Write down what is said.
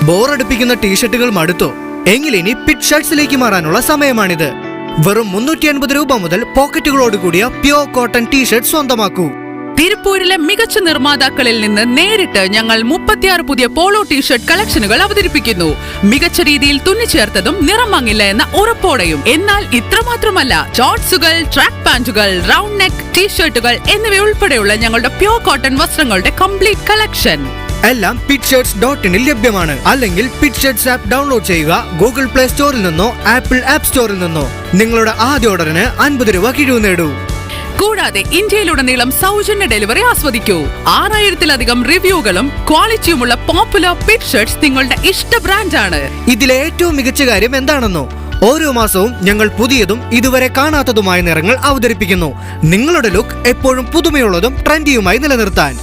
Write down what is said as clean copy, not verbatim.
ബോറടിപ്പിക്കുന്ന ടീഷർട്ടുകൾ മടുത്തോ? എങ്കിലിനി pit ഷർട്ട്സിലേക്ക് മാറാനുള്ള സമയമാണിത്. വെറും 350 രൂപ മുതൽ പോക്കറ്റുകളോട് കൂടിയ പ്യോർ കോട്ടൺ ടീഷർട്ട് സ്വന്തമാക്കൂ. തിരുപ്പൂരിലെ മികച്ച നിർമ്മാതാക്കളിൽ നിന്ന് നേരിട്ട് ഞങ്ങൾ 36 പുതിയ പോളോ ടീഷർട്ട് കളക്ഷനുകൾ അവതരിപ്പിക്കുന്നു. മികച്ച രീതിയിൽ തുന്നിച്ചേർത്തതും നിറം മങ്ങില്ല എന്ന ഉറപ്പോടെയും. എന്നാൽ ഇത്രമാത്രമല്ല, ഷോർട്സുകൾ, ട്രാക്ക് പാന്റുകൾ, റൗണ്ട് നെക്ക് ടീഷർട്ടുകൾ എന്നിവയുൾപ്പെടെയുള്ള ഞങ്ങളുടെ പ്യോർ കോട്ടൺ വസ്ത്രങ്ങളുടെ കംപ്ലീറ്റ് കളക്ഷൻ എല്ലാം pitshirts.in ലഭ്യമാണ്. അല്ലെങ്കിൽ പിറ്റ്ഷർട്സ് ആപ്പ് ഡൗൺലോഡ് ചെയ്യുക. ഗൂഗിൾ പ്ലേ സ്റ്റോറിൽ നിന്നോ ആപ്പിൾ ആപ്പ് സ്റ്റോറിൽ നിന്നോ നിങ്ങളുടെ ആദ്യ ഓർഡറിന് 50 രൂപ കിഴിവ് നേടൂ. കൂടാതെ ഇന്ത്യയിലുടനീളം സൗജന്യ ഡെലിവറി ആസ്വദിക്കൂ. 6000-ലധികം റിവ്യൂകളും ക്വാളിറ്റിയുമുള്ള പോപ്പുലർ പിറ്റ് ഷർട്ട്സ് നിങ്ങളുടെ ഇഷ്ട ബ്രാൻഡാണ്. ഇതിലെ ഏറ്റവും മികച്ച കാര്യം എന്താണെന്നോ? ഓരോ മാസവും ഞങ്ങൾ പുതിയതും ഇതുവരെ കാണാത്തതുമായ നിറങ്ങൾ അവതരിപ്പിക്കുന്നു. നിങ്ങളുടെ ലുക്ക് എപ്പോഴും പുതുമയുള്ളതും ട്രെൻഡിയുമായി നിലനിർത്താൻ.